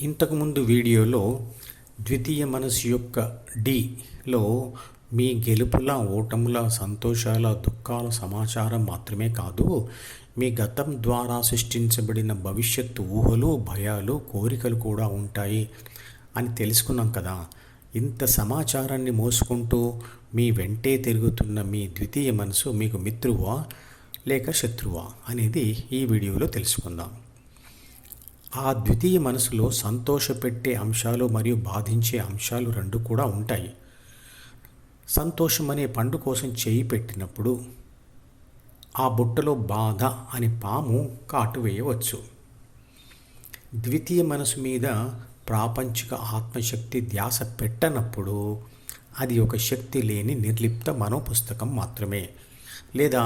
ఇంతకుముందు వీడియోలో ద్వితీయ మనసు యొక్క డిలో మీ గెలుపుల ఓటముల సంతోషాల దుఃఖాల సమాచారం మాత్రమే కాదు, మీ గతం ద్వారా సృష్టించబడిన భవిష్యత్తు ఊహలు, భయాలు, కోరికలు కూడా ఉంటాయి అని తెలుసుకున్నాం కదా. ఇంత సమాచారాన్ని మోసుకుంటూ మీ వెంటే తిరుగుతున్న మీ ద్వితీయ మనసు మీకు మిత్రువా లేక శత్రువా అనేది ఈ వీడియోలో తెలుసుకుందాం. ఆ ద్వితీయ మనసులో సంతోషపెట్టే అంశాలు మరియు బాధించే అంశాలు రెండు కూడా ఉంటాయి. సంతోషం అనే పండు కోసం చేయి పెట్టినప్పుడు ఆ బుట్టలో బాధ అని పాము కాటు వేయవచ్చు. ద్వితీయ మనసు మీద ప్రాపంచిక ఆత్మశక్తి ధ్యాస పెట్టనప్పుడు అది ఒక శక్తి లేని నిర్లిప్త మనోపుస్తకం మాత్రమే, లేదా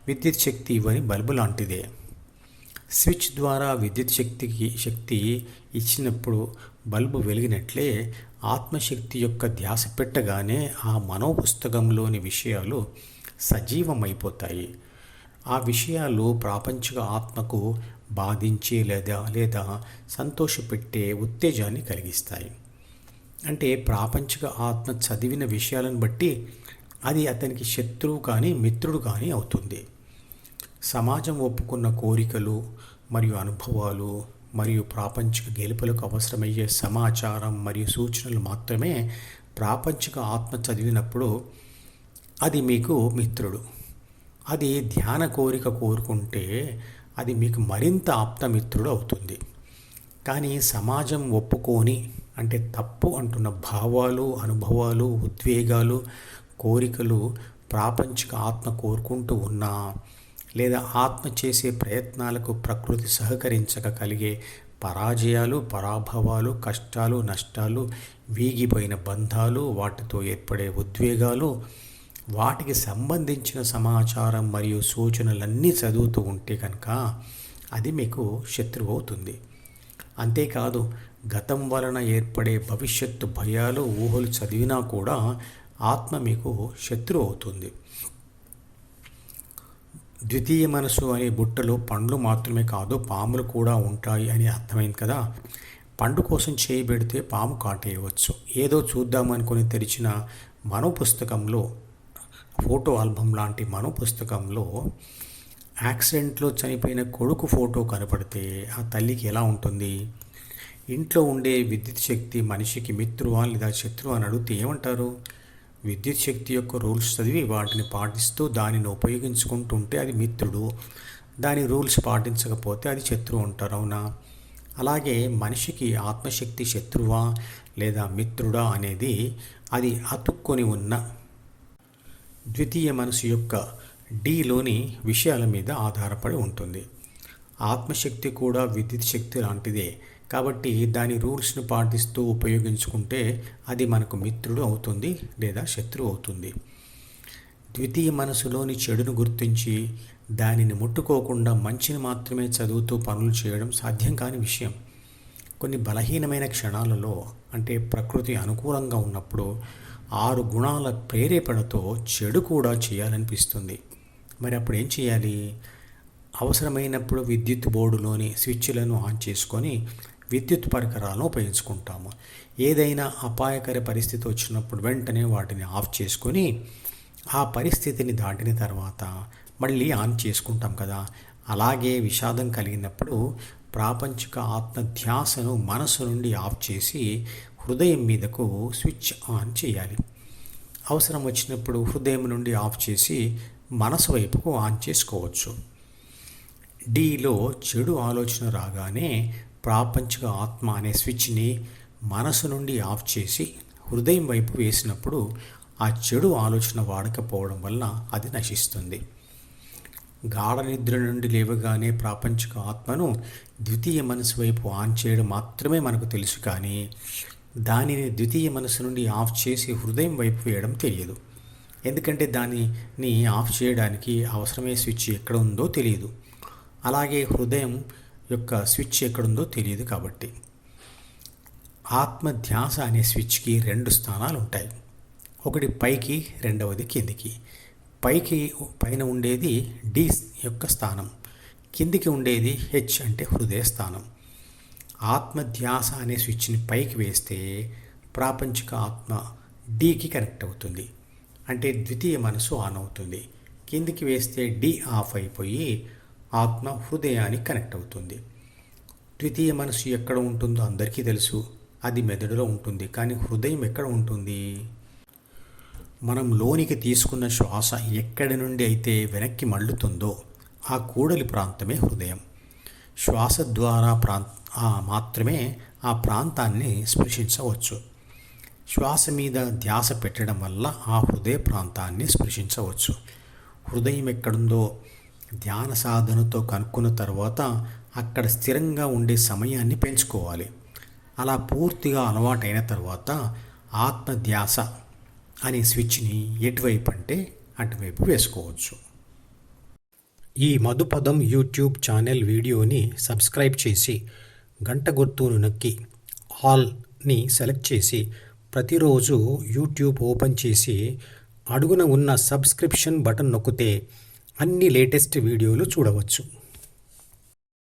విద్యుత్ శక్తి ఇవ్వని బల్బు లాంటిదే. స్విచ్ ద్వారా విద్యుత్ శక్తి ఇచ్చినప్పుడు బల్బు వెలిగినట్లే ఆత్మశక్తి యొక్క ధ్యాస పెట్టగానే ఆ మనోపుస్తకంలోని విషయాలు సజీవమైపోతాయి. ఆ విషయాలు ప్రాపంచిక ఆత్మకు బాధించే లేదా సంతోషపెట్టే ఉత్తేజాన్ని కలిగిస్తాయి. అంటే ప్రాపంచిక ఆత్మ చదివిన విషయాలను బట్టి అది అతనికి శత్రువు కానీ మిత్రుడు కానీ అవుతుంది. సమాజం ఒప్పుకున్న కోరికలు మరియు అనుభవాలు మరియు ప్రాపంచిక గెలుపులకు అవసరమయ్యే సమాచారం మరియు సూచనలు మాత్రమే ప్రాపంచిక ఆత్మ చదివినప్పుడు అది మీకు మిత్రుడు. అది ధ్యాన కోరిక కోరుకుంటే అది మీకు మరింత ఆప్తమిత్రుడు అవుతుంది. కానీ సమాజం ఒప్పుకోని, అంటే తప్పు అంటున్న భావాలు, అనుభవాలు, ఉద్వేగాలు, కోరికలు ప్రాపంచిక ఆత్మ కోరుకుంటూ ఉన్నా, లేదా ఆత్మ చేసే ప్రయత్నాలకు ప్రకృతి సహకరించక కలిగే పరాజయాలు, పరాభవాలు, కష్టాలు, నష్టాలు, వీగిపోయిన బంధాలు, వాటితో ఏర్పడే ఉద్వేగాలు, వాటికి సంబంధించిన సమాచారం మరియు సూచనలన్నీ చదువుతూ ఉంటే కనుక అది మీకు శత్రువు అవుతుంది. అంతేకాదు, గతం వలన ఏర్పడే భవిష్యత్తు భయాలు, ఊహలు చదివినా కూడా ఆత్మ మీకు శత్రువు అవుతుంది. ద్వితీయ మనసు అనే బుట్టలో పండ్లు మాత్రమే కాదు, పాములు కూడా ఉంటాయి అని అర్థమైంది కదా. పండు కోసం చేయబెడితే పాము కాటేయవచ్చు. ఏదో చూద్దామనుకొని తెరిచిన మనోపుస్తకంలో, ఫోటో ఆల్బమ్ లాంటి మనోపుస్తకంలో యాక్సిడెంట్లో చనిపోయిన కొడుకు ఫోటో కనపడితే ఆ తల్లికి ఎలా ఉంటుంది? ఇంట్లో ఉండే విద్యుత్ శక్తి మనిషికి మిత్రువా లేదా శత్రువా అని అడిగితే ఏమంటారు? విద్యుత్ శక్తి యొక్క రూల్స్ చదివి వాటిని పాటిస్తూ దానిని ఉపయోగించుకుంటుంటే అది మిత్రుడు, దాని రూల్స్ పాటించకపోతే అది శత్రువు అంటారు. అవునా? అలాగే మనిషికి ఆత్మశక్తి శత్రువా లేదా మిత్రుడా అనేది అది అతుక్కొని ఉన్న ద్వితీయ మనసు యొక్క డిలోని విషయాల మీద ఆధారపడి ఉంటుంది. ఆత్మశక్తి కూడా విద్యుత్ శక్తి లాంటిదే కాబట్టి దాని రూల్స్ను పాటిస్తూ ఉపయోగించుకుంటే అది మనకు మిత్రుడు అవుతుంది లేదా శత్రువు అవుతుంది. ద్వితీయ మనసులోని చెడును గుర్తించి దానిని ముట్టుకోకుండా మంచిని మాత్రమే చదువుతూ పనులు చేయడం సాధ్యం కాని విషయం. కొన్ని బలహీనమైన క్షణాలలో, అంటే ప్రకృతి అనుకూలంగా ఉన్నప్పుడు 6 గుణాల ప్రేరేపణతో చెడు కూడా చేయాలనిపిస్తుంది. మరి అప్పుడు ఏం చేయాలి? అవసరమైనప్పుడు విద్యుత్ బోర్డులోని స్విచ్లను ఆన్ చేసుకొని విద్యుత్ పరికరాలను ఉపయోగించుకుంటాము. ఏదైనా అపాయకర పరిస్థితి వచ్చినప్పుడు వెంటనే వాటిని ఆఫ్ చేసుకొని ఆ పరిస్థితిని దాటిన తర్వాత మళ్ళీ ఆన్ చేసుకుంటాం కదా. అలాగే విషాదం కలిగినప్పుడు ప్రాపంచిక ఆత్మ ధ్యాసను మనసు నుండి ఆఫ్ చేసి హృదయం మీదకు స్విచ్ ఆన్ చేయాలి. అవసరం వచ్చినప్పుడు హృదయం నుండి ఆఫ్ చేసి మనసు వైపుకు ఆన్ చేసుకోవచ్చు. డిలో చెడు ఆలోచన రాగానే ప్రాపంచిక ఆత్మ అనే స్విచ్ని మనసు నుండి ఆఫ్ చేసి హృదయం వైపు వేసినప్పుడు ఆ చెడు ఆలోచన వాడకపోవడం వల్ల అది నశిస్తుంది. గాఢ నిద్ర నుండి లేవగానే ప్రాపంచిక ఆత్మను ద్వితీయ మనసు వైపు ఆన్ చేయడం మాత్రమే మనకు తెలుసు, కానీ దానిని ద్వితీయ మనసు నుండి ఆఫ్ చేసి హృదయం వైపు వేయడం తెలియదు. ఎందుకంటే దానిని ఆఫ్ చేయడానికి అవసరమయ్యే స్విచ్ ఎక్కడ ఉందో తెలియదు. అలాగే హృదయం యొక్క స్విచ్ ఎక్కడుందో తెలియదు. కాబట్టి ఆత్మ ధ్యాస అనే స్విచ్కి 2 స్థానాలు ఉంటాయి. ఒకటి పైకి, రెండవది కిందికి. పైన ఉండేది డి యొక్క స్థానం, కిందికి ఉండేది హెచ్ అంటే హృదయ స్థానం. ఆత్మధ్యాస అనే స్విచ్ని పైకి వేస్తే ప్రాపంచిక ఆత్మ డీకి కనెక్ట్ అవుతుంది, అంటే ద్వితీయ మనసు ఆన్ అవుతుంది. కిందికి వేస్తే డి ఆఫ్ అయిపోయి ఆత్మ హృదయానికి కనెక్ట్ అవుతుంది. ద్వితీయ మనసు ఎక్కడ ఉంటుందో అందరికీ తెలుసు, అది మెదడులో ఉంటుంది. కానీ హృదయం ఎక్కడ ఉంటుంది? మనం లోనికి తీసుకున్న శ్వాస ఎక్కడి నుండి అయితే వెనక్కి మళ్ళుతుందో ఆ కూడలి ప్రాంతమే హృదయం. శ్వాస ద్వారా మాత్రమే ఆ ప్రాంతాన్ని స్పృశించవచ్చు. శ్వాస మీద ధ్యాస పెట్టడం వల్ల ఆ హృదయ ప్రాంతాన్ని స్పృశించవచ్చు. హృదయం ఎక్కడుందో ధ్యాన సాధనతో కనుక్కున్న తర్వాత అక్కడ స్థిరంగా ఉండే సమయాన్ని పెంచుకోవాలి. అలా పూర్తిగా అలవాటైన తర్వాత ఆత్మధ్యాస అనే స్విచ్ని ఎటువైపు అంటే అటువైపు వేసుకోవచ్చు. ఈ మధుపదం యూట్యూబ్ ఛానల్ వీడియోని సబ్స్క్రైబ్ చేసి గంట గుర్తును నొక్కి ఆల్ని సెలెక్ట్ చేసి ప్రతిరోజు యూట్యూబ్ ఓపెన్ చేసి అడుగున ఉన్న సబ్స్క్రిప్షన్ బటన్ నొక్కితే అన్ని లేటెస్ట్ వీడియోలు చూడవచ్చు.